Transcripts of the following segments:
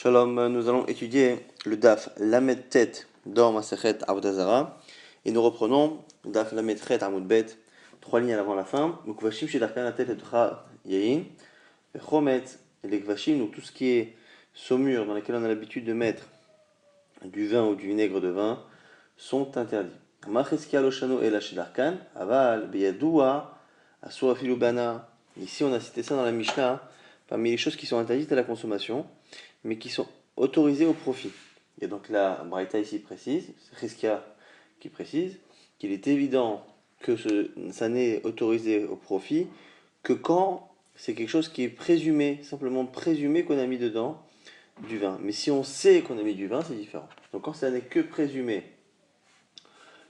Shalom, nous allons étudier le Daf Lamed Tet dans Masechet Avodah Zarah et nous reprenons Daf Lamed Chet Amud Bet, 3 lignes avant la fin. Donc Vashim Shedarkan la tête et Tra Yain, Chomet et les Vashim, donc tout ce qui est saumure dans lesquelles on a l'habitude de mettre du vin ou du vinaigre de vin, sont interdits. Macheskia Loshano et la Shedarkan, Aval, Beyadoua, Asura Filubana. Ici on a cité ça dans la Mishnah, parmi les choses qui sont interdites à la consommation, mais qui sont autorisés au profit. Et donc la Braïta ici précise, c'est Chizkia qui précise, qu'il est évident que ça n'est autorisé au profit que quand c'est quelque chose qui est présumé, simplement présumé qu'on a mis dedans du vin. Mais si on sait qu'on a mis du vin, c'est différent. Donc quand ça n'est que présumé,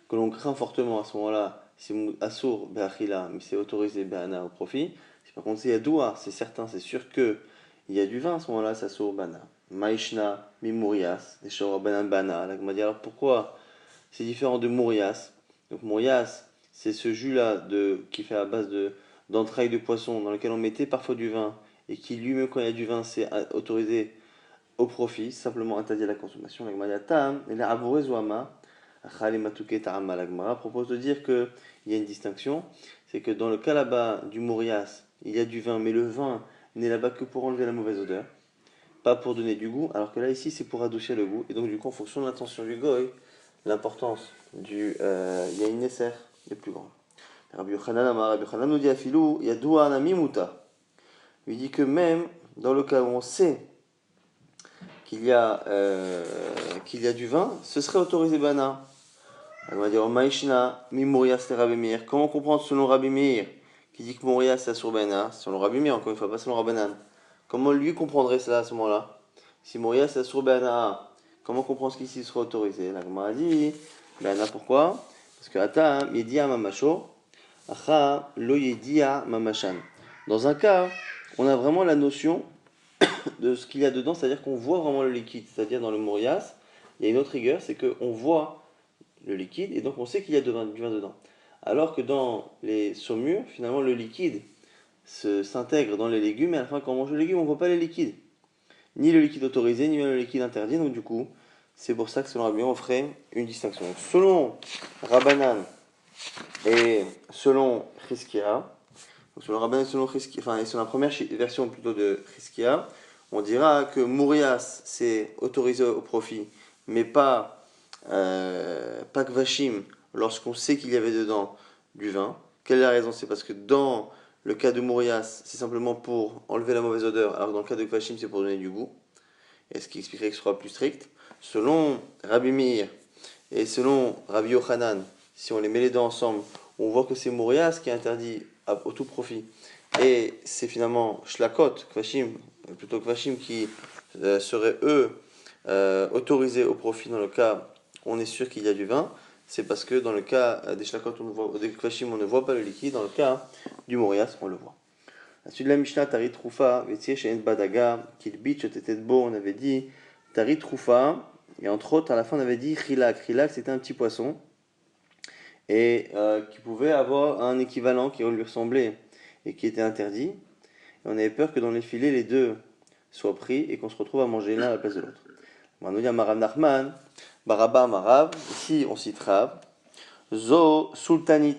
que l'on craint fortement à ce moment-là, c'est Assour Be'achila, mais c'est autorisé Be'ana au profit. Si par contre c'est Yadoua, c'est certain, c'est sûr que il y a du vin à ce moment-là, ça sourd bana. Maïshna, Mimourias, des shawar banan bana. Là, on m'a dit alors pourquoi c'est différent de Mourias. Donc Mourias, c'est ce jus-là qui fait à base d'entrailles de poisson dans lequel on mettait parfois du vin et qui lui-même quand il y a du vin c'est autorisé au profit, simplement interdit à la consommation. La Gemara Tam, et la Avourez Ouama, Achale Matuke Ta'ama, la Gemara propose de dire qu'il y a une distinction, c'est que dans le cas là-bas du Mourias, il y a du vin, mais le vin n'est là-bas que pour enlever la mauvaise odeur, pas pour donner du goût, alors que là ici c'est pour adoucir le goût, et donc du coup en fonction de l'intention du goy, l'importance du yain nesser est plus grande. Rabbi Yochanan nous dit à Filou, il y a doua anamimuta. Il dit que même dans le cas où on sait qu'il y a du vin, ce serait autorisé bana. On va dire Maïshna, Mimorias le Rabbi Meir. Comment comprendre selon Rabbi Meir qui dit que Morias c'est sur bana, selon Rabbi Meir, encore une fois, pas selon Rabbanan. Comment lui comprendrait cela à ce moment-là? Si Morias c'est sur bana, comment comprendre ce qu'ici sera autorisé? La Gemara dit bana pourquoi? Parce que Ata Yedia Mamasho, Acha Lo Yedia Mamashan. Dans un cas, on a vraiment la notion de ce qu'il y a dedans, c'est-à-dire qu'on voit vraiment le liquide. C'est-à-dire dans le Morias, il y a une autre rigueur, c'est qu'on voit le liquide et donc on sait qu'il y a du vin dedans. Alors que dans les saumures, finalement le liquide s'intègre dans les légumes et à la fin quand on mange le légume, on ne voit pas les liquides. Ni le liquide autorisé, ni le liquide interdit. Donc du coup, c'est pour ça que selon Rabbi on ferait une distinction. Donc, selon Rabbanan et selon Chizkia, selon Rabbanan et selon Chizkia, enfin et sur la première version plutôt de Chizkia, on dira que Mourias c'est autorisé au profit, mais pas Vashim lorsqu'on sait qu'il y avait dedans du vin. Quelle est la raison? C'est parce que dans le cas de Mourias, c'est simplement pour enlever la mauvaise odeur, alors que dans le cas de Vashim, c'est pour donner du goût. Et ce qui expliquerait que ce soit plus strict. Selon Rabbi Meir et selon Rabbi Yochanan, si on les met les deux ensemble, on voit que c'est Mourias qui est interdit au tout profit. Et c'est finalement Shlakot, Kvashim, plutôt Kvashim qui seraient eux autorisés au profit dans le cas on est sûr qu'il y a du vin, c'est parce que dans le cas des shlakot, des kvashim, on ne voit pas le liquide, dans le cas du morias, on le voit. La suite de la Mishnah, Tarit Troufa, Vetsiye She'en Badaga, Kilbit, Tetetbo, on avait dit Tarit Troufa, et entre autres, à la fin, on avait dit Chilak. Chilak, c'était un petit poisson, et qui pouvait avoir un équivalent qui lui ressemblait, et qui était interdit. Et on avait peur que dans les filets, les deux soient pris, et qu'on se retrouve à manger l'un à la place de l'autre. On va nous dire Marav Nachman, Baraba Marav, ici on cite Rav, Zo Sultanit.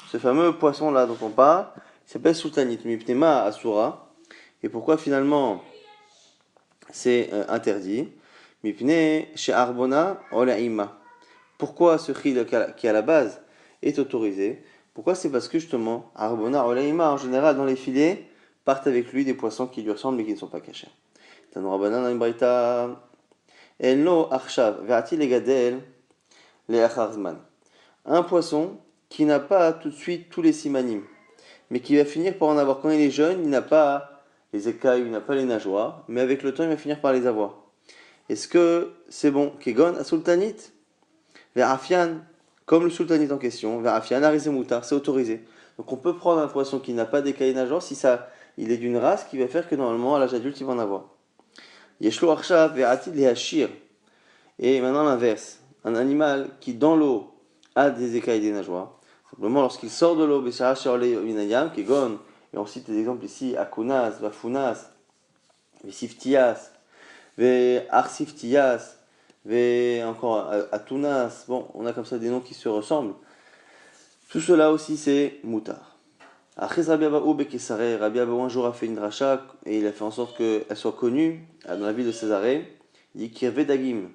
Ce fameux poisson-là dont on parle, il s'appelle Sultanit, Mipnema Asura. Et pourquoi finalement c'est interdit? Mipne chez Arbona Olaima. Pourquoi ce chil qui à la base est autorisé? Pourquoi? C'est parce que justement, Arbona Olaima, en général dans les filets, partent avec lui des poissons qui lui ressemblent mais qui ne sont pas cachés. Tanourabanan Imbraïta. Elno Arshav, Verti Legadel, le Acharzman. Un poisson qui n'a pas tout de suite tous les simanim, mais qui va finir par en avoir. Quand il est jeune, il n'a pas les écailles, il n'a pas les nageoires, mais avec le temps, il va finir par les avoir. Est-ce que c'est bon? Kegon à Sultanit, Verafian, comme le Sultanit en question, Verafian Arizemutar, c'est autorisé. Donc on peut prendre un poisson qui n'a pas d'écailles et nageoires si il est d'une race qui va faire que normalement, à l'âge adulte, il va en avoir. Yeshlo Arshav, Verati Lehashir. Et maintenant l'inverse. Un animal qui dans l'eau a des écailles et des nageoires. Simplement lorsqu'il sort de l'eau, et on cite des exemples ici, Akunas, Vafunas, Visiftias, ve Arsiftias, ve encore Atunas. Bon, on a comme ça des noms qui se ressemblent. Tout cela aussi, c'est Moutar. Après Rabbi Abaou Bekesare, Rabbi Abaou un jour a fait une dracha et il a fait en sorte qu'elle soit connue dans la ville de Césarée. Il dit qu'il y avait Dagim,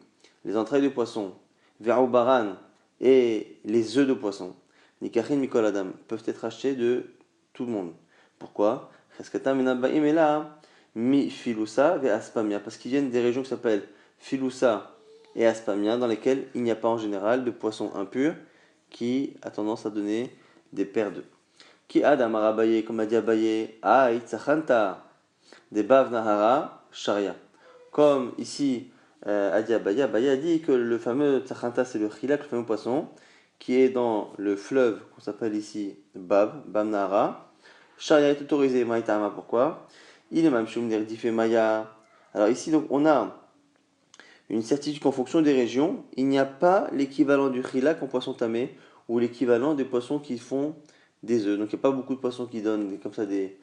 les entrailles de poisson, Baran et les œufs de poisson. Nikachin Mikol Adam peuvent être achetés de tout le monde. Pourquoi? Mi Filousa ve Aspamia, parce qu'ils viennent des régions qui s'appellent Filousa et Aspamia, dans lesquelles il n'y a pas en général de poissons impurs qui a tendance à donner des paires d'œufs. Qui Adam Arabaye, comme a dit Abaye, Aït Sachanta, des Bav Nahara, Sharia. Comme ici a dit Abaye, Abaye a dit que le fameux Tsachanta, c'est le chilak, le fameux poisson, qui est dans le fleuve qu'on s'appelle ici Bav Nahara. Sharia est autorisé, Maïtama, pourquoi? Il est même Shumner Dife Maya. Alors ici, donc, on a une certitude qu'en fonction des régions, il n'y a pas l'équivalent du chilak en poisson tamé ou l'équivalent des poissons qui font des œufs. Donc il n'y a pas beaucoup de poissons qui donnent comme ça des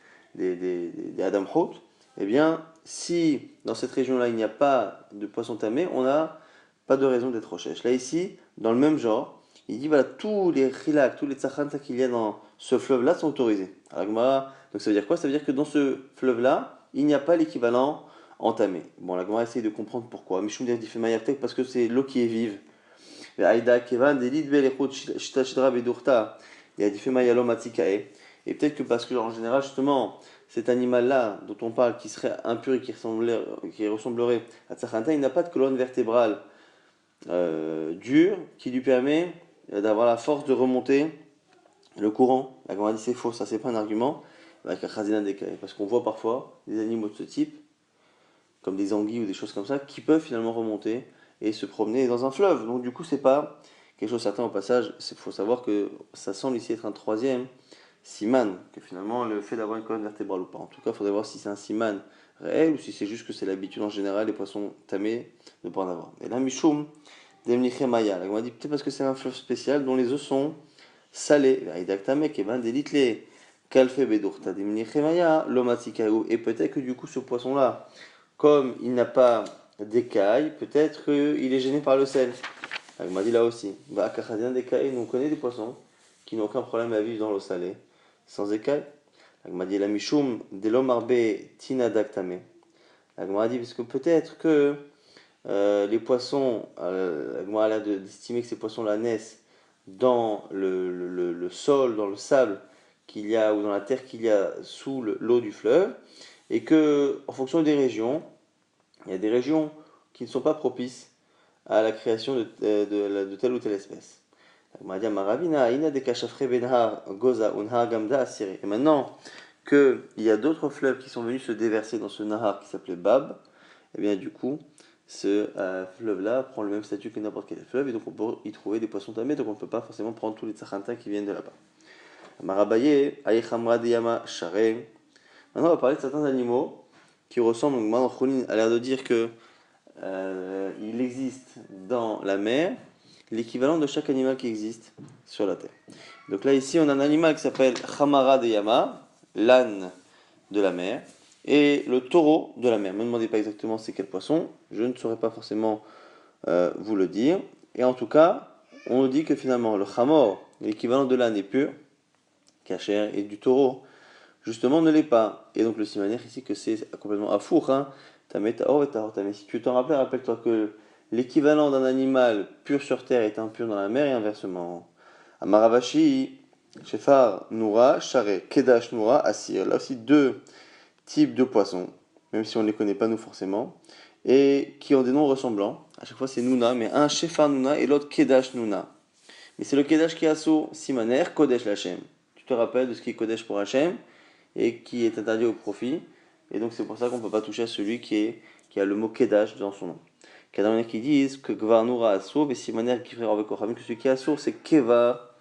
Adam Hot. Eh bien, si dans cette région-là il n'y a pas de poissons tamés, on n'a pas de raison d'être recherche. Là ici, dans le même genre, il dit voilà, tous les chilak, tous les tzachanta qu'il y a dans ce fleuve-là sont autorisés. Alors, donc ça veut dire quoi? Ça veut dire que dans ce fleuve-là, il n'y a pas l'équivalent entamé. Bon, la Gemara essaye de comprendre pourquoi. Mishum dit fait mayartek parce que c'est l'eau qui est vive. Aïda kevan delit belechot shitashidra bedurta. Il y a dit mayalo matikae. Et peut-être que parce que en général justement cet animal-là dont on parle qui serait impur et qui ressemblerait à Tsachanta, il n'a pas de colonne vertébrale dure qui lui permet d'avoir la force de remonter le courant. La Gemara dit c'est faux, ça c'est pas un argument. Parce qu'on voit parfois des animaux de ce type comme des anguilles ou des choses comme ça, qui peuvent finalement remonter et se promener dans un fleuve. Donc du coup, c'est pas quelque chose de certain au passage. Il faut savoir que ça semble ici être un troisième siman, que finalement le fait d'avoir une colonne vertébrale ou pas. En tout cas, il faudrait voir si c'est un siman réel ou si c'est juste que c'est l'habitude en général des poissons tamés de ne pas en avoir. Et là, Mishum, Demnichemaya, on dit peut-être parce que c'est un fleuve spécial dont les eaux sont salées. Et peut-être que du coup, ce poisson-là, comme il n'a pas d'écailles, peut-être qu'il est gêné par le sel. Il m'a dit là aussi. Bah, nous on connaît des poissons qui n'ont aucun problème à vivre dans l'eau salée, sans écailles. Il m'a dit la mishum de l'omarbe tina daktame. Il m'a dit parce que peut-être que les poissons, il a l'air d'estimer que ces poissons-là naissent dans le sol, dans le sable qu'il y a, ou dans la terre qu'il y a sous l'eau du fleuve, et que en fonction des régions, il y a des régions qui ne sont pas propices à la création de telle ou telle espèce. Et maintenant qu'il y a d'autres fleuves qui sont venus se déverser dans ce nahar qui s'appelait Bab, et bien du coup, ce fleuve-là prend le même statut que n'importe quel fleuve, et donc on peut y trouver des poissons tamés, donc on ne peut pas forcément prendre tous les tsachanta qui viennent de là-bas. Maintenant on va parler de certains animaux qui ressemblent, donc Manan Khoulin a l'air de dire que il existe dans la mer l'équivalent de chaque animal qui existe sur la terre. Donc là ici on a un animal qui s'appelle Khamara de Yama, l'âne de la mer, et le taureau de la mer. Ne me demandez pas exactement c'est quel poisson, je ne saurais pas forcément vous le dire. Et en tout cas, on nous dit que finalement le Khamor, l'équivalent de l'âne est pur, kasher, et du taureau justement ne l'est pas. Et donc le simaner ici que c'est complètement afour, hein. Mais si tu t'en rappelles, rappelle-toi que l'équivalent d'un animal pur sur terre est impur dans la mer et inversement. Amaravashi, Shefar, Noura, Share, Kedash, Noura, Assir. Là aussi deux types de poissons, même si on ne les connaît pas nous forcément, et qui ont des noms ressemblants. À chaque fois c'est Nouna, mais un Shefar Nouna et l'autre Kedash Nouna. Mais c'est le Kedash qui est assaut, simaner, Kodesh Lachem. Tu te rappelles de ce qui est Kodesh pour Hachem et qui est interdit au profit. Et donc c'est pour ça qu'on ne peut pas toucher à celui qui a le mot Kedash dans son nom. Il y en a qui disent que Gvar Noura Assour, et Simaner qui ferait avec Kochavim, que celui qui est Assour c'est Kevar,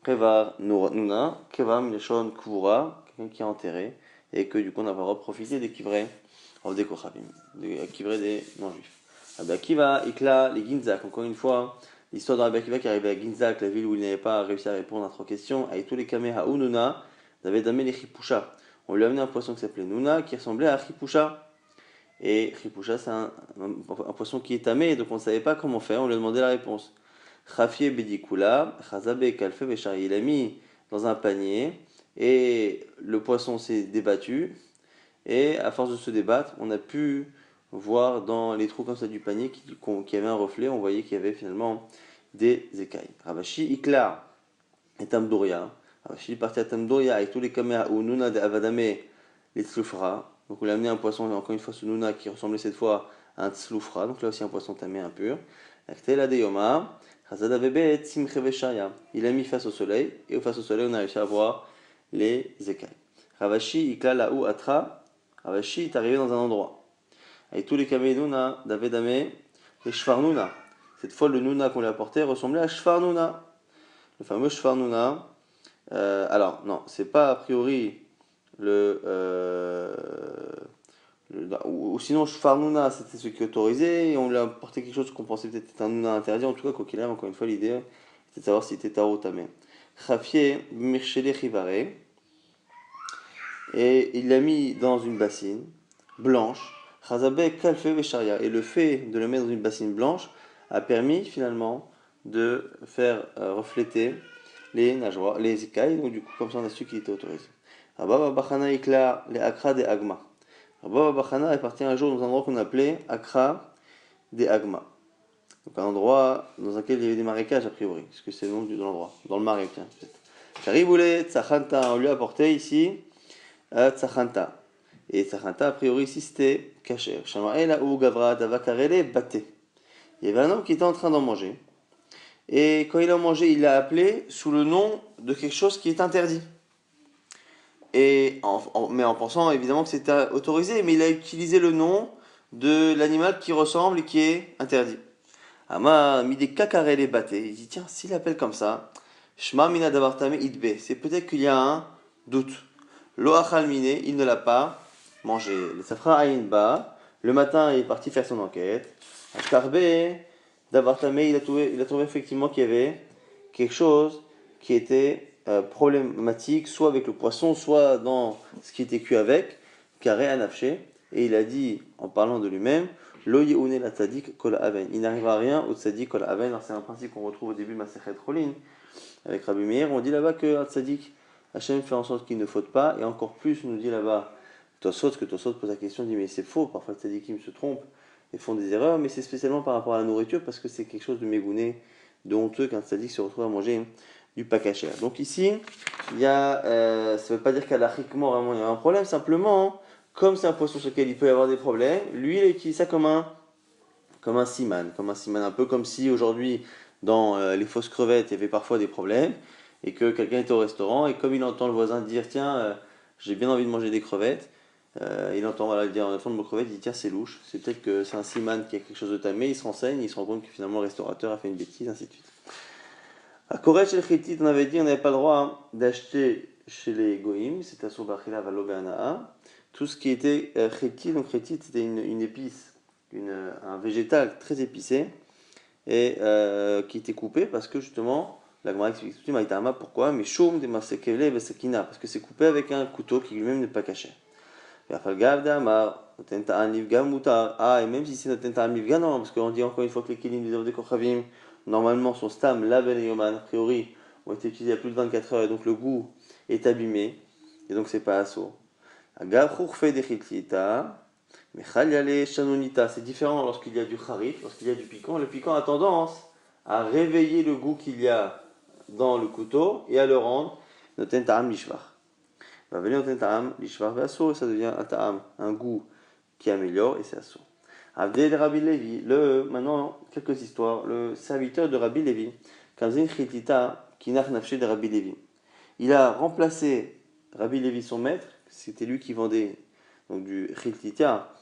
Nuna, Kevar Mileshon Kvura, quelqu'un qui est enterré, et que du coup on n'a pas le droit de profiter des Kivrei des Kochavim, des Kivrei des non-juifs. Rabbi Akiva, Ikla, les Ginzak, encore une fois, l'histoire de Rabbi Akiva qui arrivait à Ginzak, la ville où il n'avait pas réussi à répondre à 3 questions, avec tous les Kameha ou Nuna, il avait damé les Chipusha. On lui a amené un poisson qui s'appelait Nuna, qui ressemblait à Chipusha. Et Khipusha, c'est un poisson qui est tamé, donc on ne savait pas comment faire, on lui a demandé la réponse. Khafie bedikula, chazabe kalfe veshari. Il a mis dans un panier, et le poisson s'est débattu, et à force de se débattre, on a pu voir dans les trous comme ça du panier qui avait un reflet, on voyait qu'il y avait finalement des écailles. Ravashi ikla et Tamdoria. Ravashi est parti à Tamdoria avec tous les caméras où Nuna de Avadame les tzloufra. Donc on l'a amené un poisson, encore une fois ce Nuna qui ressemblait cette fois à un tzloufra, donc là aussi un poisson tamé impur. Aktela de Yoma, Hazada Bebe Simche Veshaya. Il a mis face au soleil, et face au soleil on a réussi à voir les écailles. Ravashi ikla la ou atra. Ravashi est arrivé dans un endroit. Avec tous les caméras Nuna, Davedame et Shfarnuna. Cette fois le Nuna qu'on lui a apporté ressemblait à Shfarnuna. Le fameux Shfarnuna. Alors, non, c'est pas a priori le. Ou sinon, Shfarnuna, c'était ce qui est autorisé, et on lui a apporté quelque chose qu'on pensait peut-être être un Nuna interdit. En tout cas, quoi qu'il arrive, encore une fois, l'idée, c'était de savoir si c'était Taro Tamé. Khafie, Mirchele Chivare. Et il l'a mis dans une bassine blanche. Chazabe Kalfe Vesharia. Et le fait de le mettre dans une bassine blanche a permis finalement de faire refléter les nageoires, les écailles. Donc du coup, comme ça, on a su qu'il était autorisé. Rabba Bachana Ikla, les Akra des Agma. Rabba Bachana est parti un jour dans un endroit qu'on appelait Akra des Agma. Donc un endroit dans lequel il y avait des marécages a priori, parce que c'est le nom de l'endroit, dans le marais, tiens, peut-être. Chariboulé, Tsachanta, on lui a apporté ici Tsachanta. Et Tsachanta, a priori, ici c'était Kacher. Shamaela ou Gavra, Davakarele, Baté. Il y avait un homme qui était en train d'en manger. Et quand il a mangé, il l'a appelé sous le nom de quelque chose qui est interdit. Mais en pensant évidemment que c'était autorisé, mais il a utilisé le nom de l'animal qui ressemble et qui est interdit. Ama midi kakarele bate. Il dit tiens, s'il appelle comme ça, Shma mina davartame idbe. C'est peut-être qu'il y a un doute. Lo achal mine, il ne l'a pas mangé. Le safra ayin ba. Le matin, il est parti faire son enquête. Ashkarbe davartame, il a trouvé effectivement qu'il y avait quelque chose qui était problématique, soit avec le poisson, soit dans ce qui était cuit avec, carré anafché. Et il a dit, en parlant de lui-même, Lo yeune la tzadik kol aven. Il n'arrivera à rien au tzadik kol aven. Alors c'est un principe qu'on retrouve au début de Masechet Cholin avec Rabbi Meir. On dit là-bas que un tzadik, Hachem fait en sorte qu'il ne faute pas. Et encore plus, on nous dit là-bas, Tosot, que Tosot pose la question, dit mais c'est faux. Parfois les tzadikim se trompent et font des erreurs, mais c'est spécialement par rapport à la nourriture parce que c'est quelque chose de mégouné, de honteux qu'un tzadik se retrouve à manger du pakacher. Donc ici, il y a, ça ne veut pas dire qu'alachiquement vraiment il y a un problème, simplement. Comme c'est un poisson sur lequel il peut y avoir des problèmes, lui il utilise ça comme un siman, un peu comme si aujourd'hui dans les fausses crevettes il y avait parfois des problèmes et que quelqu'un était au restaurant et comme il entend le voisin dire tiens j'ai bien envie de manger des crevettes, il entend voilà dire en entend le mot crevette, il dit tiens c'est louche, c'est peut-être que c'est un siman qui a quelque chose de tamé, il se renseigne, il se rend compte que finalement le restaurateur a fait une bêtise, ainsi de suite. À Koresh el Chitit, on avait dit on n'avait pas le droit d'acheter chez les Goïm, c'était à Soubachila Valobana. Tout ce qui était Chitit, donc Chitit c'était une épice, un végétal très épicé, et qui était coupé parce que justement, la Gemara explique tout Maïtama pourquoi, mais Shum de Masekele Vesekina, parce que c'est coupé avec un couteau qui lui-même n'est pas caché. Ah, et même si c'est notre Nivga, non, parce qu'on dit encore une fois que les Kelim des œuvres de Kochavim, normalement son stam, Laben et Yoman, a priori, ont été utilisés il y a plus de 24 heures, et donc le goût est abîmé, et donc c'est pas assaut. Mais c'est différent lorsqu'il y a du Kharif, lorsqu'il y a du piquant. Le piquant a tendance à réveiller le goût qu'il y a dans le couteau et à le rendre noten ta'am lishvar. Va venir noten ta'am lishvar ve'asso, et ça devient un ta'am, un goût qui améliore, et c'est asso. Abdel Rabbi Levi, maintenant quelques histoires. Le serviteur de Rabbi Levi, Kazin Chitita, Kinach Nafshe de Rabbi Levi. Il a remplacé Rabbi Levi, son maître, c'était lui qui vendait donc du Chitita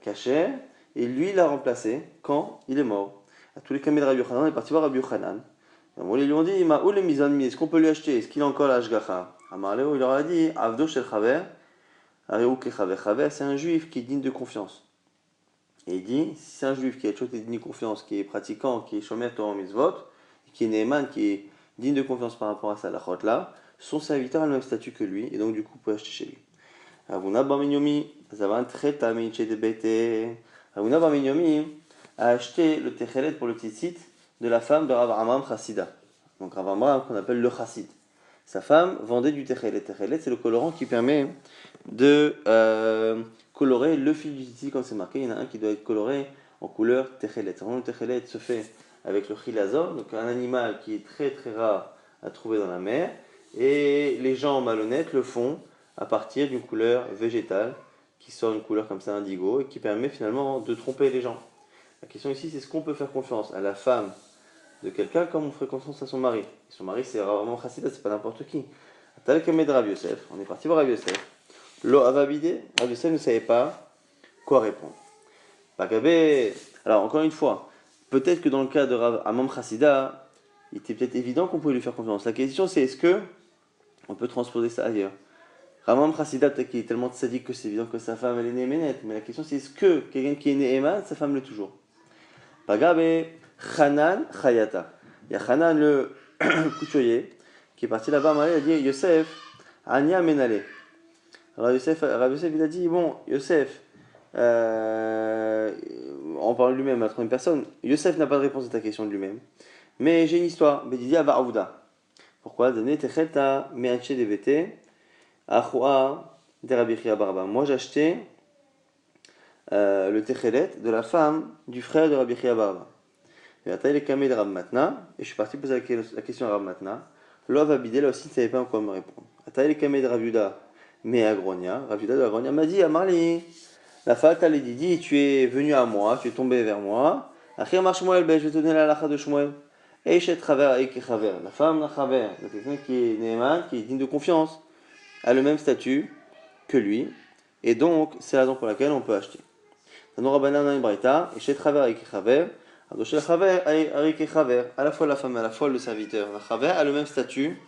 caché, et lui il l'a remplacé quand il est mort. À tous les camés de Rabbi Yochanan, il est parti voir Rabbi Yochanan. Ils lui ont dit où les mizan est-ce qu'on peut lui acheter? Est-ce qu'il a encore l'ashgacha? Amarleo, il leur a dit Avdo shel chaver, areu ke chaver. Chaver, c'est un juif qui est digne de confiance. Et il dit si c'est un juif qui a toujours été digne de confiance, qui est pratiquant, qui est shomer Torah mitzvot, qui est neeman, qui est digne de confiance par rapport à ça, la chot là, son serviteur a le même statut que lui, et donc du coup, peut acheter chez lui. Avuna bar minyomi, Zavan Treta Meiche de Bete. Ravuna Bar Minyomi a acheté le Techelet pour le tzitzit de la femme de Rav Amram Chassida. Donc Rav Amram qu'on appelle le Chassid. Sa femme vendait du Techelet. Techelet, c'est le colorant qui permet de colorer le fil du tzitzit comme c'est marqué. Il y en a un qui doit être coloré en couleur Techelet. Le Techelet se fait avec le chilazor, donc un animal qui est très très rare à trouver dans la mer. Et les gens malhonnêtes le font à partir d'une couleur végétale qui sort une couleur comme ça indigo et qui permet finalement de tromper les gens. La question ici, c'est est-ce qu'on peut faire confiance à la femme de quelqu'un comme on ferait confiance à son mari. Et son mari, c'est vraiment chassida, c'est pas n'importe qui. Tel que de Rav Yosef, on est parti voir Rav Yosef. Lo avabide, Rav Yosef ne savait pas quoi répondre. Bagabé. Alors encore une fois, peut-être que dans le cas de Rav Amram Chassida, il était peut-être évident qu'on pouvait lui faire confiance. La question c'est est-ce que on peut transposer ça ailleurs. Rav Amram Chassida, peut-être qu'il est tellement sadique que c'est évident que sa femme elle est née Ménet, mais la question c'est est-ce que quelqu'un qui est né Eman, sa femme l'est toujours. Bagabé, Hanan Chayata. Il y a Hanan le couturier qui est parti là-bas, il a dit Yosef, Anya Menale. Alors Rav Yosef il a dit bon, Yosef, on parle de lui-même à la troisième personne. Yosef n'a pas de réponse à ta question de lui-même. Mais j'ai une histoire. Bedidia Avouda. Pourquoi donner Techelta Meache Devete Achua de Rabbi Chia Barba. Moi j'ai acheté le Techelet de la femme du frère de Rabbi Chia Barba. Et je suis parti poser la question à Rav Matna. L'ov abidé, là aussi, ne savait pas quoi me répondre. Ataï kamé de Ravuda, mais Agronia. Ravuda de Agronia m'a dit Amarli, la fata les Didi, tu es venu à moi, tu es tombé vers moi. Achir mar Shmuel, je vais te donner la lacha de Shmuel. Eishet Chaver, Eike Chaver. La femme d'un Chaver, quelqu'un qui est Neeman, qui est digne de confiance, a le même statut que lui. Et donc, c'est la raison pour laquelle on peut acheter. Tanora Banana Ibraita, Eishet Chaver, Eike Chaver. À la fois la femme, à la fois le serviteur. La Chaver a le même statut,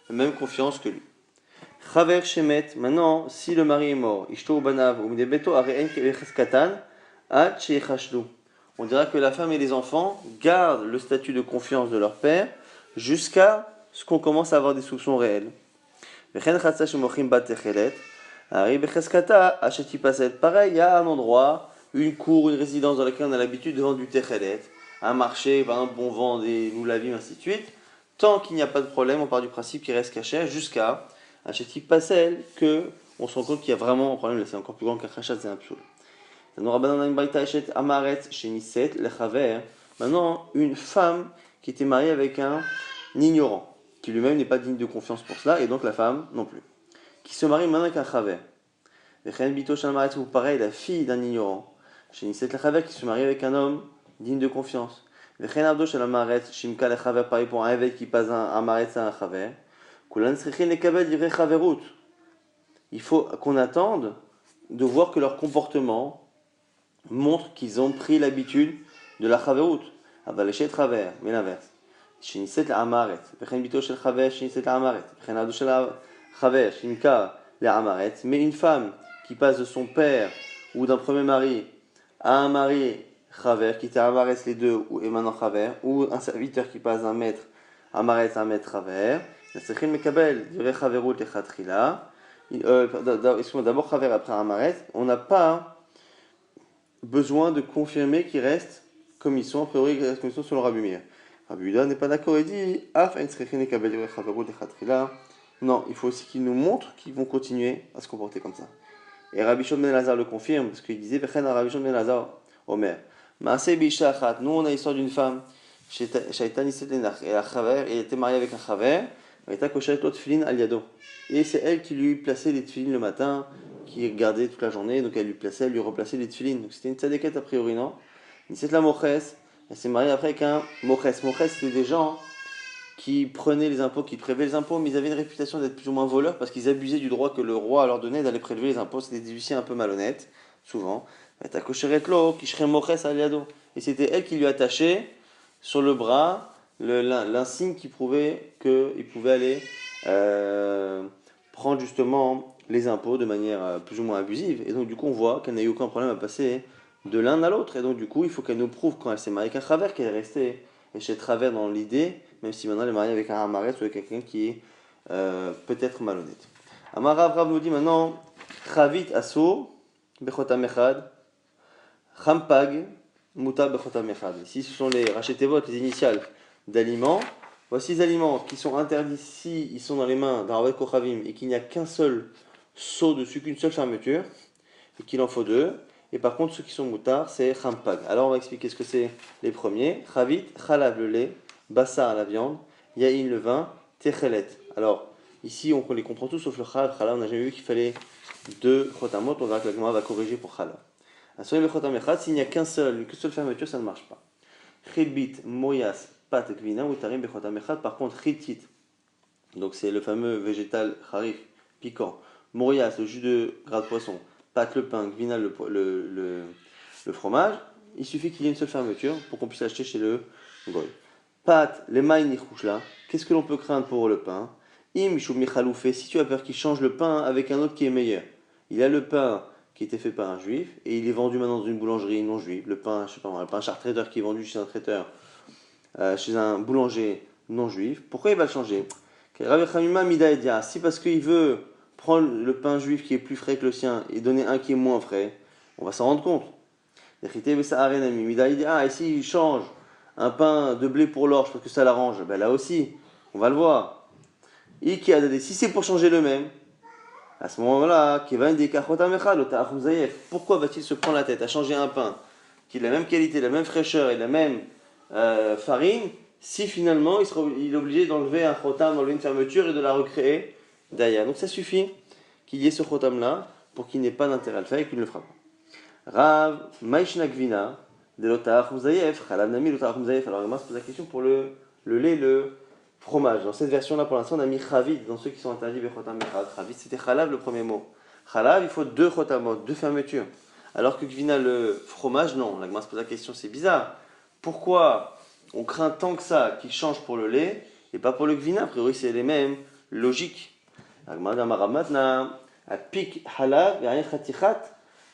la même confiance que lui. Chaver Shemet, maintenant, si le mari est mort, Ishto Banav, ou Midebeto, Areen Katan, Ad Sheichashlu. On dira que la femme et les enfants gardent le statut de confiance de leur père jusqu'à ce qu'on commence à avoir des soupçons réels. Vechen Chatsa Shemochim Bat Techelet, Ari Becheskata, Acheti Paset. Pareil, il y a un endroit, une cour, une résidence dans laquelle on a l'habitude de vendre du Techelet. Un marché, par exemple, on vend des loulavim, ainsi de suite. Tant qu'il n'y a pas de problème, on part du principe qu'il reste caché jusqu'à un chétif passel que on se rend compte qu'il y a vraiment un problème. Là, c'est encore plus grand qu'un crachat, c'est un psoul. Maintenant, une femme qui était mariée avec un ignorant, qui lui-même n'est pas digne de confiance pour cela, et donc la femme non plus, qui se marie maintenant avec un chaver. Ou pareil, la fille d'un ignorant, qui se marie avec un homme digne de confiance. Pareil pour un évêque qui passe un maret à un chaver. Il faut qu'on attende de voir que leur comportement montre qu'ils ont pris l'habitude de la chaverout. Avaléché travers, mais l'inverse. Shiniset la amaret. Vechen bito shel chaver, shiniset la amaret. Vechen ado shel chaver, shinka la amaret. Mais une femme qui passe de son père ou d'un premier mari à un mari chaver, qui était amaret les deux, et maintenant chaver, ou un serviteur qui passe d'un maître amaret à un maître chaver, la mekabel dirait chaverout et chatrila. D'abord chaver après amaret. On n'a pas besoin de confirmer qu'ils restent comme ils sont, a priori, comme ils sont selon Rabbi Meir. Rabbi Yehuda n'est pas d'accord, il dit non, il faut aussi qu'ils nous montrent qu'ils vont continuer à se comporter comme ça. Et Rabbi Shimon ben Elazar le confirme, parce qu'il disait Rabbi Shimon ben Elazar, Omer, nous on a l'histoire d'une femme, elle était mariée avec un chaver, et c'est elle qui lui plaçait les tefilines le matin, qui gardait toute la journée, donc elle lui plaçait, elle lui replaçait les tefilines. Donc c'était une tzadéket a priori, non? C'est la moches, elle s'est mariée après avec un moches. Moches, c'était des gens qui prenaient les impôts, qui prélevaient les impôts, mais ils avaient une réputation d'être plus ou moins voleurs parce qu'ils abusaient du droit que le roi leur donnait d'aller prélever les impôts. C'était des huissiers un peu malhonnêtes, souvent. Et c'était elle qui lui attachait sur le bras l'insigne qui prouvait qu'il pouvait aller prendre justement les impôts de manière plus ou moins abusive. Et donc du coup on voit qu'elle n'a eu aucun problème à passer de l'un à l'autre. Et donc du coup il faut qu'elle nous prouve quand elle s'est mariée avec un travers qu'elle est restée chez travers dans l'idée, même si maintenant elle est mariée avec un hamaret ou avec quelqu'un qui est peut-être malhonnête. Amarav Rav nous dit maintenant Chavit Asso bechotam echad, champag, muta bechotam echad. Ici, ce sont les rachetevot, les initiales d'aliments. Voici les aliments qui sont interdits si ils sont dans les mains d'un Rav Kochavim et qu'il n'y a qu'un seul seau dessus, qu'une seule fermeture, et qu'il en faut deux. Et par contre, ceux qui sont moutards, c'est champag. Alors, on va expliquer ce que c'est les premiers. Chavit, chalav, le lait, bassar, la viande, yaïn, le vin, techelet. Alors, ici, on les comprend tous, sauf le chalav. Chalav, on n'a jamais vu qu'il fallait deux chotamot. On verra que la Gemara va corriger pour chalav. S'il n'y a qu'une seule fermeture, ça ne marche pas. Chibit, moyas, pat, gvina, utarim, bechotam echad. Par contre, chitit, donc c'est le fameux végétal harif, piquant. Morias, le jus de gras de poisson. Pâte, le pain, gvina, le fromage. Il suffit qu'il y ait une seule fermeture pour qu'on puisse l'acheter chez le goy. Pâte, les maïs là. Qu'est-ce que l'on peut craindre pour le pain? Im shou michaloufé, si tu as peur qu'il change le pain avec un autre qui est meilleur. Il a le pain qui était fait par un juif et il est vendu maintenant dans une boulangerie non juive. Le pain, je sais pas, le pain chartraiteur qui est vendu chez un traiteur, chez un boulanger non juif. Pourquoi il va le changer? Si parce qu'il veut prendre le pain juif qui est plus frais que le sien et donner un qui est moins frais, on va s'en rendre compte. Et s'il change un pain de blé pour l'orge parce que ça l'arrange, ben là aussi, on va le voir. Si c'est pour changer le même, à ce moment-là, pourquoi va-t-il se prendre la tête à changer un pain qui a la même qualité, la même fraîcheur et la même farine, si finalement il est obligé d'enlever un chotam, d'enlever une fermeture et de la recréer d'ailleurs. Donc ça suffit qu'il y ait ce chotam là pour qu'il n'ait pas d'intérêt à le faire et qu'il ne le fera pas. Rav, Maïshna Gvina, de l'Otach Mouzaïef, Chalav Nami, l'Otach Mouzaïef. Alors, on se pose la question pour le lait, le fromage. Dans cette version-là, pour l'instant, on a mis Chavit dans ceux qui sont interdits, Bechotam Echad. Chavit, c'était Chalav le premier mot. Chalav, il faut deux chotamot, deux fermetures. Alors que Gvina, le fromage, non. La Gemara se pose la question, c'est bizarre. Pourquoi on craint tant que ça qu'il change pour le lait et pas pour le Gvina? A priori, c'est les mêmes logiques. La Gemara d'Amaramatna, a pik Halav, et rien Chatichat.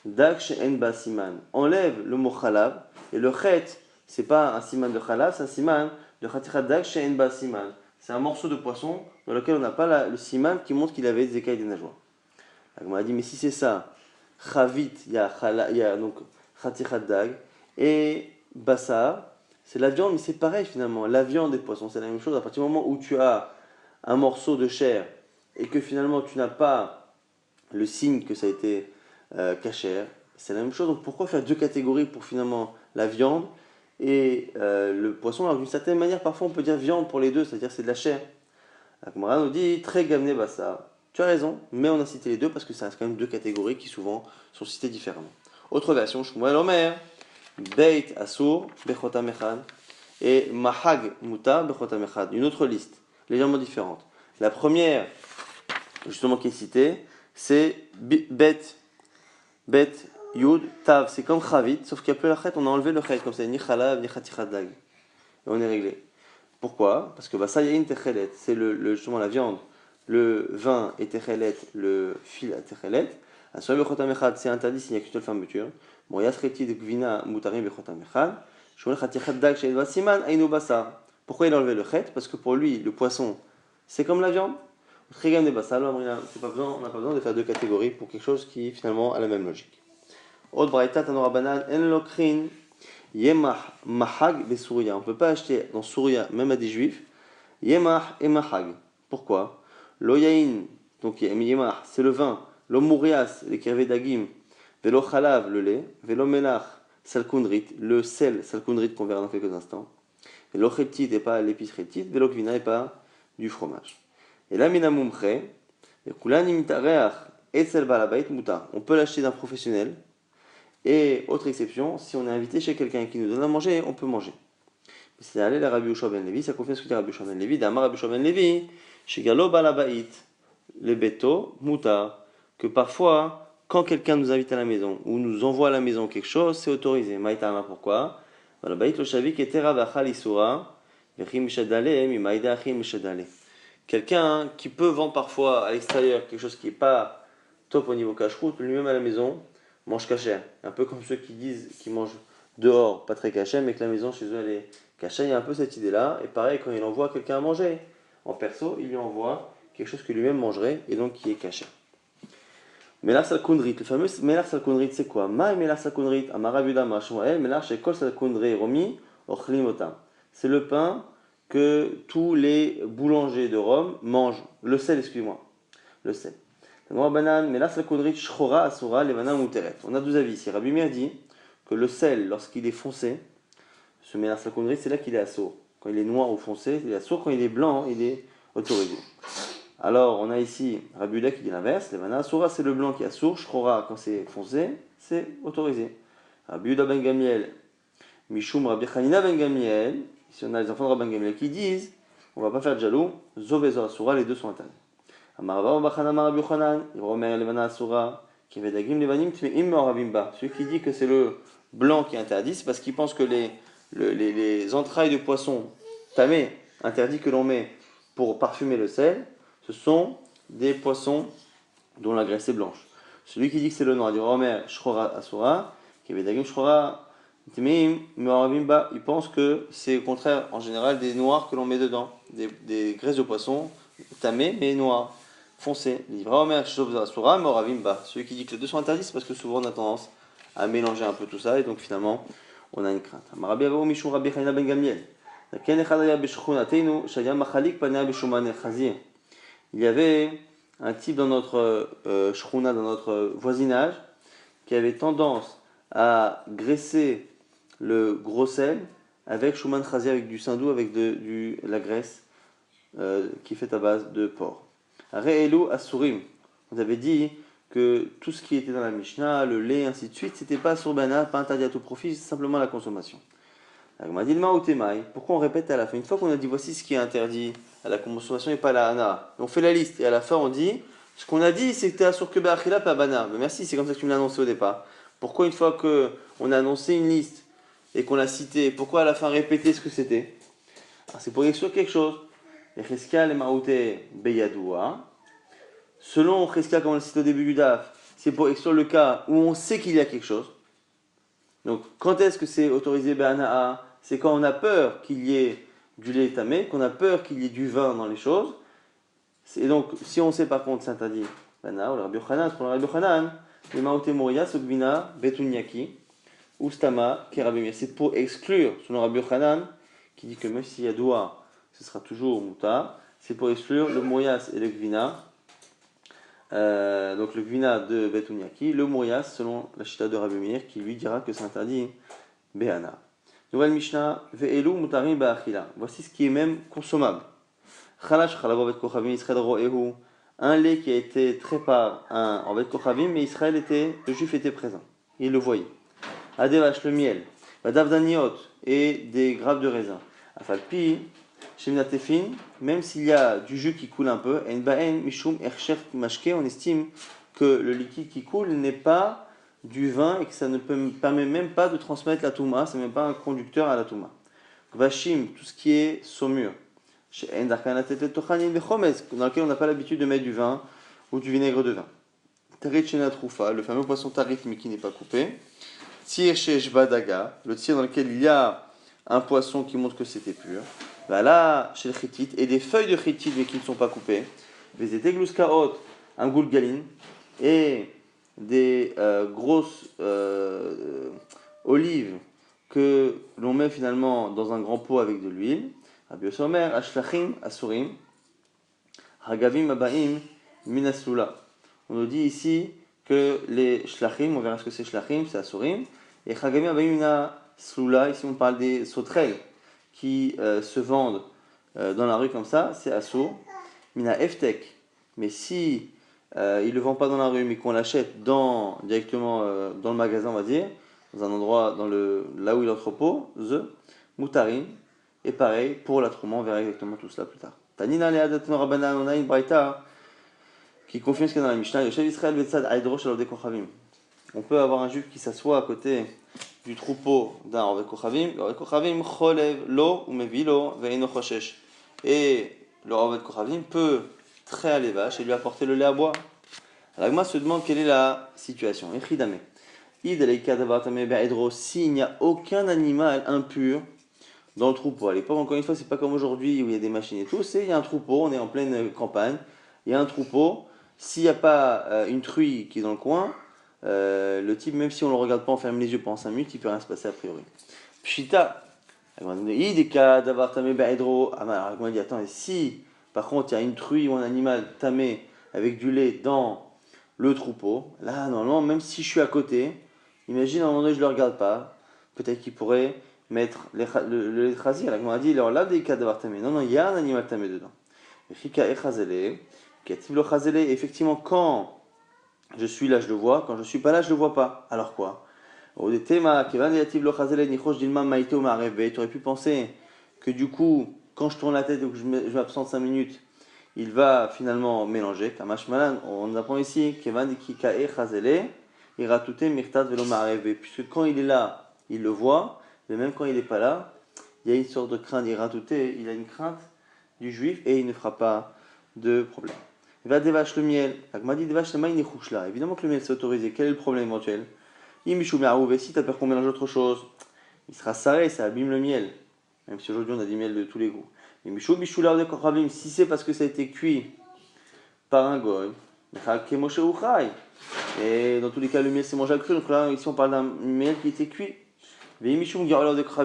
Dag she'en ba siman. Enlève le mot chalav et le chet, c'est pas un siman de chalav, c'est un siman de chatichat dag she'en ba siman. C'est un morceau de poisson dans lequel on n'a pas le siman qui montre qu'il avait des écailles des nageoires. On m'a dit mais si c'est ça, chavit, il y a donc chatichat dag et bassa, c'est la viande mais c'est pareil finalement. La viande et le poisson c'est la même chose. À partir du moment où tu as un morceau de chair et que finalement tu n'as pas le signe que ça a été cachère, c'est la même chose. Donc pourquoi faire deux catégories pour finalement la viande et le poisson? Alors d'une certaine manière, parfois on peut dire viande pour les deux, c'est-à-dire c'est de la chair. La Gemara nous dit très gamné bassa. Tu as raison, mais on a cité les deux parce que ça reste quand même deux catégories qui souvent sont citées différemment. Autre version, Shmuel Omer, Beit Asur, Bechotam Echad, et Mahag Muta, Bechotam Echad. Une autre liste, légèrement différente. La première, justement, qui est citée, c'est Bet, Yud, Tav, c'est comme Chavit, sauf qu'il n'y a plus la chet, on a enlevé le chet, comme ça, ni Chalav, ni Chatichad Dag. Et on est réglé. Pourquoi? Parce que Basayain Techelet, c'est justement la viande, le vin et Techelet, le fil à Techelet. Assoy Bechotam Echad, c'est interdit s'il n'y a qu'une seule fermeture. Bon, Yasreti de Gvina, Mutarim Bechotam Echad. Shmuel Chatichad Dag, Shein Basiman, Ainu Basa. Pourquoi il a enlevé le chet? Parce que pour lui, le poisson, c'est comme la viande. On n'a pas besoin de faire deux catégories pour quelque chose qui finalement a la même logique. Autre braïta, tanora banan, en lokrin, yemah mahag be Souria. On ne peut pas acheter dans Souria, même à des juifs, yemah et mahag. Pourquoi? Lo yain, donc yemah, c'est le vin, lo mourias, les kervé dagim, velo chalav, le lait, velo melach, salkundrit, le sel, salkundrit qu'on verra dans quelques instants, velo chetit et pas l'épice chetit, velo kvina et pas du fromage. Et là, minamumche, on peut l'acheter d'un professionnel. Et autre exception, si on est invité chez quelqu'un qui nous donne à manger, on peut manger. C'est allé la Rabbi Yoshua ben Levi, ça confirme ce que dit Rabbi Yoshua ben Levi, d'Amar Rabbi Yoshua ben Levi, chez Galo balabait, le beto muta, que parfois, quand quelqu'un nous invite à la maison ou nous envoie à la maison quelque chose, c'est autorisé. Maïtama, pourquoi? Balabait lo shavik et tera vachal isura, vechim shadale, mi maïda achim shadale. Quelqu'un qui peut vendre parfois à l'extérieur quelque chose qui n'est pas top au niveau cache-route, lui-même à la maison mange cachère. Un peu comme ceux qui disent qu'ils mangent dehors pas très cachère, mais que la maison chez eux elle est cachère. Il y a un peu cette idée-là. Et pareil, quand il envoie quelqu'un à manger en perso, il lui envoie quelque chose que lui-même mangerait et donc qui est cachère. Melar Salkundrit, le fameux Melar Salkundrit, c'est quoi? Ma Melar Salkundrit, Amaravuda Mashmoel, Melar Shekol Salkundri Romi, Ochlim Otam. C'est le pain que tous les boulangers de Rome mangent. Le sel, excuse-moi. Le sel. On a 12 avis ici. Rabbi Meir dit que le sel, lorsqu'il est foncé, ce Melar Salkundrit, c'est là qu'il est assourd. Quand il est noir ou foncé, il est assourd. Quand il est blanc, il est autorisé. Alors, on a ici Rabbi Uda qui dit l'inverse. Levana Asura, c'est le blanc qui est assourd. Shrora, quand c'est foncé, c'est autorisé. Rabbi Uda ben Gamiel, Mishum Rabbi Chanina ben Gamiel. Ici, on a les enfants de Rabbi ben Gamiel qui disent on ne va pas faire de jaloux. Zovezo Asura, les deux sont interdits. Amarava Bachana Rabbi Yochanan, Romer Levana Asura, qui veut Dagim Levanim Tmeim Moravimba. Celui qui dit que c'est le blanc qui est interdit, c'est parce qu'il pense que les entrailles de poisson tamé, interdit que l'on met pour parfumer le sel, ce sont des poissons dont la graisse est blanche. Celui qui dit que c'est le noir, il dit Romer Shrora Asura, qui veut Dagim Shrora Tmeim Moravimba. Il pense que c'est au contraire en général des noirs que l'on met dedans, des graisses de poisson tamé mais noires. Foncé. Celui qui dit que les deux sont interdits, c'est parce que souvent on a tendance à mélanger un peu tout ça et donc finalement on a une crainte. Il y avait un type dans notre shruna, dans notre voisinage, qui avait tendance à graisser le gros sel avec shuman chazi, avec du sindou, avec de la graisse qui est faite à base de porc. Re'elu asurim. On avait dit que tout ce qui était dans la Mishnah, le lait, ainsi de suite, c'était pas surbana, pas interdit à tout profit, c'est simplement la consommation. Pourquoi on répète à la fin? Une fois qu'on a dit voici ce qui est interdit à la consommation et pas à la hana, on fait la liste et à la fin on dit ce qu'on a dit c'était asur que ba'achila pas bana. Mais merci, c'est comme ça que tu me l'as annoncé au départ. Pourquoi une fois qu'on a annoncé une liste et qu'on l'a cité, pourquoi à la fin répéter ce que c'était? C'est pour exclure quelque chose. Selon Cheska, comme on le cite au début du DAF, c'est pour exclure le cas où on sait qu'il y a quelque chose. Donc, quand est-ce que c'est autorisé Ba'ana'a? C'est quand on a peur qu'il y ait du lait tamé, qu'on a peur qu'il y ait du vin dans les choses. Et donc, si on sait par contre, c'est interdit Ba'ana'a ou le Rabbi Yochanan, pour le Rabbi Yochanan, les Maote Moria, Sogvina, Betunyaki, ou Stama, Kerabimir. C'est pour exclure, selon Rabbi Yochanan, qui dit que même s'il y a doigt, ce sera toujours mutar. C'est pour exclure le mourias et le gvina. Donc le gvina de Betunyaki, le mourias selon la chita de Rabbi Meir qui lui dira que c'est interdit Behana. Nouvelle Mishnah, Ve'elu mutarim ba'achila. Voici ce qui est même consommable. Chalash chalabo bet kochavim Israël ro'ehu. Un lait qui a été trait par en bet kochavim, mais Israël le juif était présent. Il le voyait. Adevash, le miel. Vadavdaniot, et des grappes de raisin. Afalpi, Shemnatefin, même s'il y a du jus qui coule un peu, on estime que le liquide qui coule n'est pas du vin et que ça ne permet même pas de transmettre la touma, c'est même pas un conducteur à la touma. Vashim, tout ce qui est saumure, dans lequel on n'a pas l'habitude de mettre du vin ou du vinaigre de vin. Tarit Shenatrufa, le fameux poisson tarit mais qui n'est pas coupé. Tir Sheshbadaga, le tir dans lequel il y a un poisson qui montre que c'était pur. Voilà, chez le chitit, et des feuilles de chitit mais qui ne sont pas coupées. Vezete gluskaot, un goulgalin, et des grosses olives que l'on met finalement dans un grand pot avec de l'huile. Rabbi Yosomer, ashlachim, asurim, hagavim abaim, minaslula. On nous dit ici que les shlachim, on verra ce que c'est shlachim, c'est asurim, et hagavim abaim minaslula, ici on parle des sauterelles qui se vendent dans la rue comme ça, c'est assour. Mina eftek, mais si il ne le vend pas dans la rue, mais qu'on l'achète directement dans le magasin, on va dire, dans un endroit, là où il est l'entrepôt, mutarin, et pareil pour la trouma, on verra exactement tout cela plus tard. Tanina le'adatno rabbanan, on a une braïta qui confirme ce qu'il y a dans la Mishnah. Yoshev Israël vetzad aydro shel avdei kochavim. On peut avoir un juif qui s'assoit à côté du troupeau d'un Oved Kochavim. Le Oved Kochavim cholev lo ou mevilo ve'ino choshesh. Et le Oved Kochavim peut traire les vaches et lui apporter le lait à boire. L'agma se demande quelle est la situation. Echidame. S'il n'y a aucun animal impur dans le troupeau. À l'époque, encore une fois, c'est pas comme aujourd'hui où il y a des machines et tout. Il y a un troupeau, on est en pleine campagne. Il y a un troupeau s'il n'y a pas une truie qui est dans le coin, le type, même si on ne le regarde pas, on ferme les yeux pendant 5 minutes, il ne peut rien se passer a priori. Pshita, alors il dit, attends, et si par contre il y a une truie ou un animal tamé avec du lait dans le troupeau, là normalement, même si je suis à côté, imagine à un moment donné je ne le regarde pas, peut-être qu'il pourrait mettre le lait chazir. La Gemara dit, alors là, des cas d'avoir tamé. Non, non, il y a un animal tamé dedans. Effectivement, quand je suis là, je le vois, quand je ne suis pas là, je ne le vois pas. Alors quoi? Tu aurais pu penser que du coup, quand je tourne la tête et que je m'absente 5 minutes, il va finalement mélanger. On apprend ici, puisque quand il est là, il le voit, mais même quand il n'est pas là, il y a une sorte de crainte, il a une crainte du juif et il ne fera pas de problème. Il va dévache le miel. Évidemment que le miel c'est autorisé. Quel est le problème éventuel? Si tu as peur qu'on mélange autre chose, il sera salé, ça abîme le miel. Même si aujourd'hui on a du miel de tous les goûts. Si c'est parce que ça a été cuit par un goy, et dans tous les cas le miel c'est mangé à cru, donc là ici on parle d'un miel qui était cuit. Mais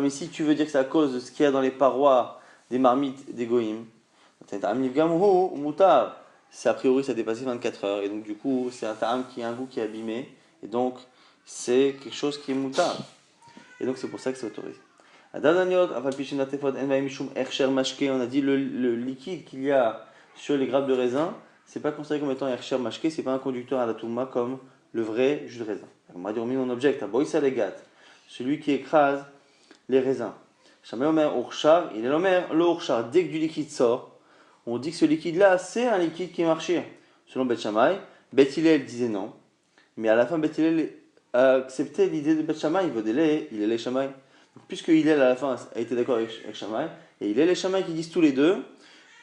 si tu veux dire que c'est à cause de ce qu'il y a dans les parois des marmites des goïms, c'est a priori ça a dépassé 24 heures, et donc du coup c'est un ta'am qui a un goût qui est abîmé, et donc c'est quelque chose qui est moutar. Et donc c'est pour ça que c'est autorisé. On a dit le liquide qu'il y a sur les grappes de raisin, c'est pas considéré comme étant ercher mashke, c'est pas un conducteur à la touma comme le vrai jus de raisin. On m'a dit on objecte à boïsa legat, celui qui écrase les raisins. Il est l'omer, le urchar, dès que du liquide sort, on dit que ce liquide-là, c'est un liquide qui est marché. Selon Beth Shammai, Beth Hillel disait non, mais à la fin Beth Hillel a accepté l'idée de Beth Shammai, il est les Shammai. Puisque Hillel à la fin a été d'accord avec Shammai, et il est les Shammai qui disent tous les deux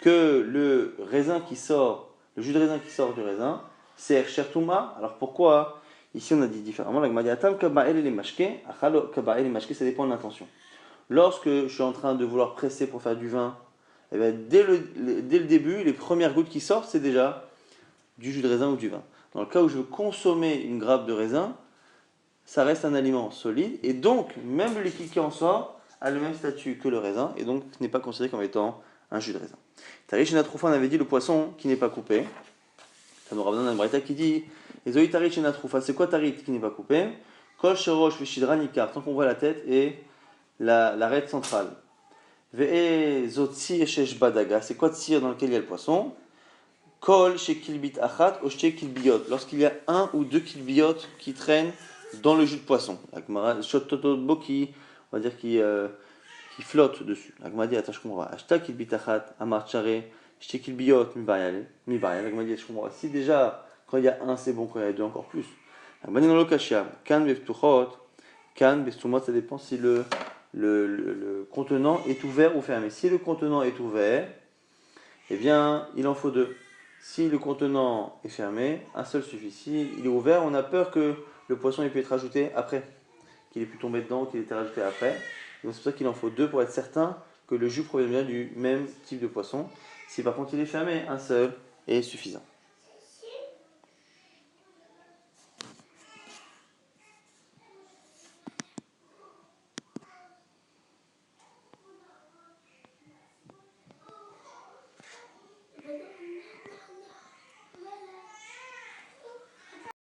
que le raisin qui sort, le jus de raisin qui sort du raisin, c'est Ercher Touma. Alors pourquoi ici on a dit différemment? La Gemara dit Atam kaba'el et mashke, achalo kaba'el et mashke, ça dépend de l'intention. Lorsque je suis en train de vouloir presser pour faire du vin, eh bien, dès le début, les premières gouttes qui sortent, c'est déjà du jus de raisin ou du vin. Dans le cas où je veux consommer une grappe de raisin, ça reste un aliment solide, et donc, même le liquide qui en sort a le même statut que le raisin, et donc n'est pas considéré comme étant un jus de raisin. Tarish et Natroufa, on avait dit le poisson qui n'est pas coupé. Ça nous ramène dans une braïta qui dit Ezoi Tarish et Natroufa, c'est quoi Tarit qui n'est pas coupé? Kol Sherosh Veshidra Nikar, tant qu'on voit la tête et l'arête centrale. Ve'e Zotsi et Shesh Badaga, c'est quoi tsir dans lequel il y a le poisson? Kol Shekilbit Achat Oshte Kilbiot, lorsqu'il y a un ou deux kilbiot qui traînent dans le jus de poisson. Shotototbo qui, on va dire, qui flotte dessus. L'agma dit, attends, je comprends pas. Ashta kilbit achat, amar chare, shte kilbiot, mi bayal. L'agma dit, je comprends pas. Si déjà, quand il y a un, c'est bon, quand il y a deux, encore plus. L'agma dit, dans l'okashia, kan beftuchot, kan bestumot, ça dépend si le contenant est ouvert ou fermé. Si le contenant est ouvert, eh bien, il en faut deux. Si le contenant est fermé, un seul suffit. Si il est ouvert, on a peur que le poisson il peut être rajouté après, qu'il ait pu tomber dedans, qu'il ait été rajouté après. Donc c'est pour ça qu'il en faut deux pour être certain que le jus provient bien du même type de poisson. Si par contre il est fermé, un seul est suffisant.